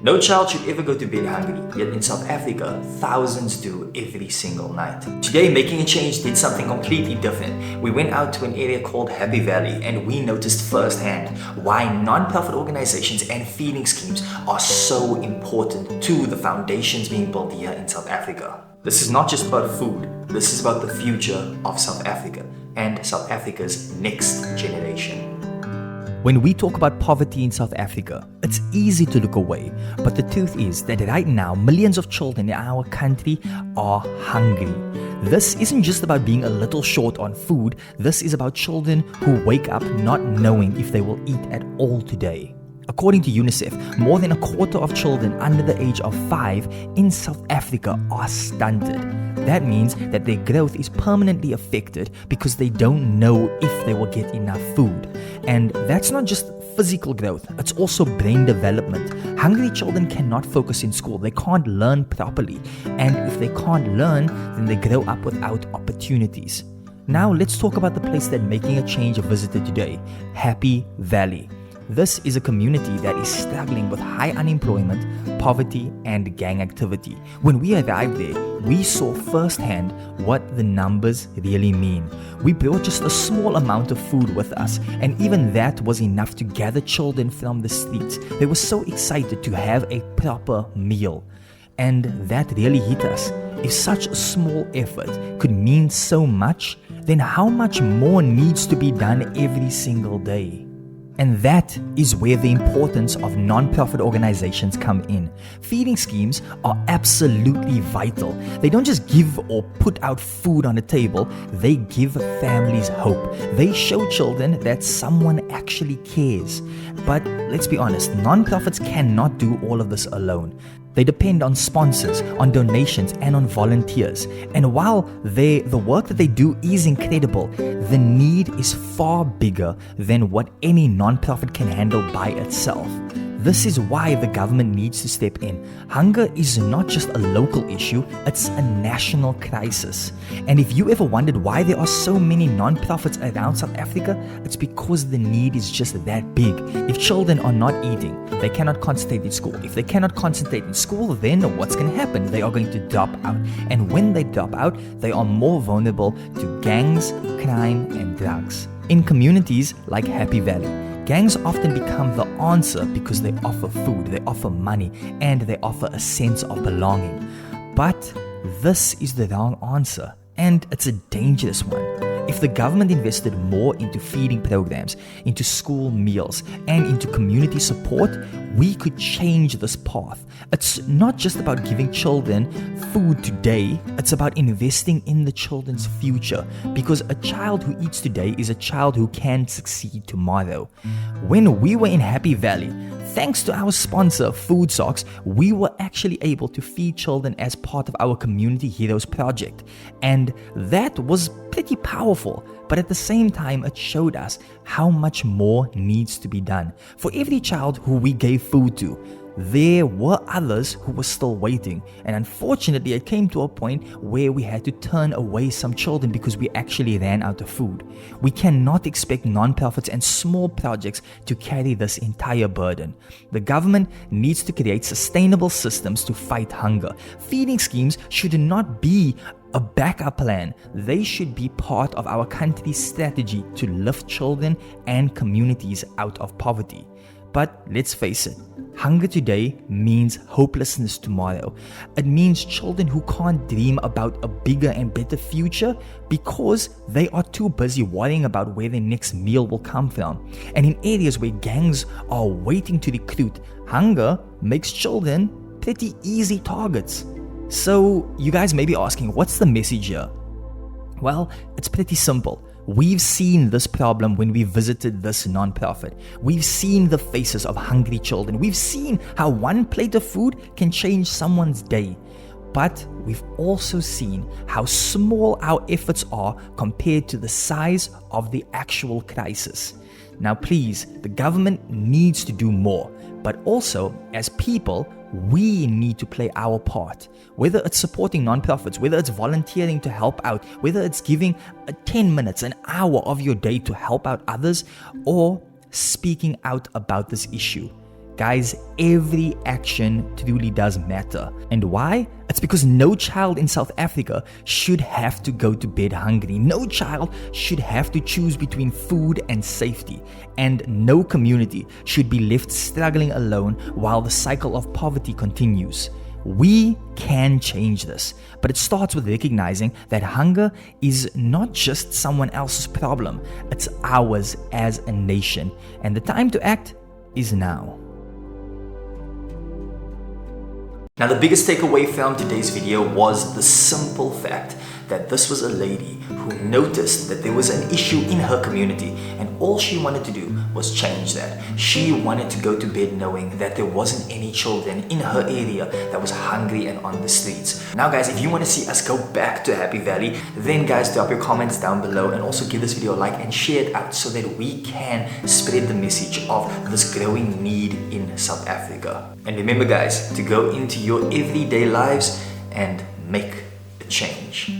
No child should ever go to bed hungry, yet in South Africa, thousands do every single night. Today, Making a Change did something completely different. We went out to an area called Happy Valley and we noticed firsthand why non-profit organizations and feeding schemes are so important to the foundations being built here in South Africa. This is not just about food, this is about the future of South Africa and South Africa's next generation. When we talk about poverty in South Africa, it's easy to look away, but the truth is that right now, millions of children in our country are hungry. This isn't just about being a little short on food, this is about children who wake up not knowing if they will eat at all today. According to UNICEF, more than a quarter of children under the age of 5 in South Africa are stunted. That means that their growth is permanently affected because they don't know if they will get enough food. And that's not just physical growth, it's also brain development. Hungry children cannot focus in school, they can't learn properly. And if they can't learn, then they grow up without opportunities. Now let's talk about the place that Making a Change visited today, Happy Valley. This is a community that is struggling with high unemployment, poverty, and gang activity. When we arrived there, we saw firsthand what the numbers really mean. We brought just a small amount of food with us, and even that was enough to gather children from the streets. They were so excited to have a proper meal. And that really hit us. If such a small effort could mean so much, then how much more needs to be done every single day? And that is where the importance of non-profit organizations come in. Feeding schemes are absolutely vital. They don't just give or put out food on the table, they give families hope. They show children that someone actually cares. But let's be honest, non-profits cannot do all of this alone. They depend on sponsors, on donations, and on volunteers. And while the work that they do is incredible, the need is far bigger than what any non-profit can handle by itself. This is why the government needs to step in. Hunger is not just a local issue, it's a national crisis. And if you ever wondered why there are so many non-profits around South Africa, it's because the need is just that big. If children are not eating, they cannot concentrate in school. If they cannot concentrate in school, then what's going to happen? They are going to drop out. And when they drop out, they are more vulnerable to gangs, crime, and drugs. In communities like Happy Valley, gangs often become the answer because they offer food, they offer money, and they offer a sense of belonging. But this is the wrong answer, and it's a dangerous one. If the government invested more into feeding programs, into school meals, and into community support, we could change this path. It's not just about giving children food today, it's about investing in the children's future, because a child who eats today is a child who can succeed tomorrow. When we were in Happy Valley, thanks to our sponsor, Food Socks, we were actually able to feed children as part of our Community Heroes project. And that was pretty powerful, but at the same time, it showed us how much more needs to be done. For every child who we gave food to, there were others who were still waiting, and unfortunately it came to a point where we had to turn away some children because we actually ran out of food. We cannot expect non-profits and small projects to carry this entire burden. The government needs to create sustainable systems to fight hunger. Feeding schemes should not be a backup plan. They should be part of our country's strategy to lift children and communities out of poverty. But let's face it, hunger today means hopelessness tomorrow. It means children who can't dream about a bigger and better future because they are too busy worrying about where their next meal will come from. And in areas where gangs are waiting to recruit, hunger makes children pretty easy targets. So you guys may be asking, what's the message here? Well, it's pretty simple. We've seen this problem when we visited this non-profit. We've seen the faces of hungry children. We've seen how one plate of food can change someone's day. But we've also seen how small our efforts are compared to the size of the actual crisis. Now please, the government needs to do more, but also as people, we need to play our part. Whether it's supporting non-profits, whether it's volunteering to help out, whether it's giving 10 minutes, an hour of your day to help out others, or speaking out about this issue. Guys, every action truly does matter. And why? It's because no child in South Africa should have to go to bed hungry. No child should have to choose between food and safety. And no community should be left struggling alone while the cycle of poverty continues. We can change this, but it starts with recognizing that hunger is not just someone else's problem, it's ours as a nation. And the time to act is now. Now, the biggest takeaway from today's video was the simple fact that this was a lady who noticed that there was an issue in her community, and all she wanted to do was change that. She wanted to go to bed knowing that there wasn't any children in her area that was hungry and on the streets. Now guys, if you want to see us go back to Happy Valley, then guys, drop your comments down below and also give this video a like and share it out so that we can spread the message of this growing need in South Africa. And remember guys, to go into your everyday lives and make a change.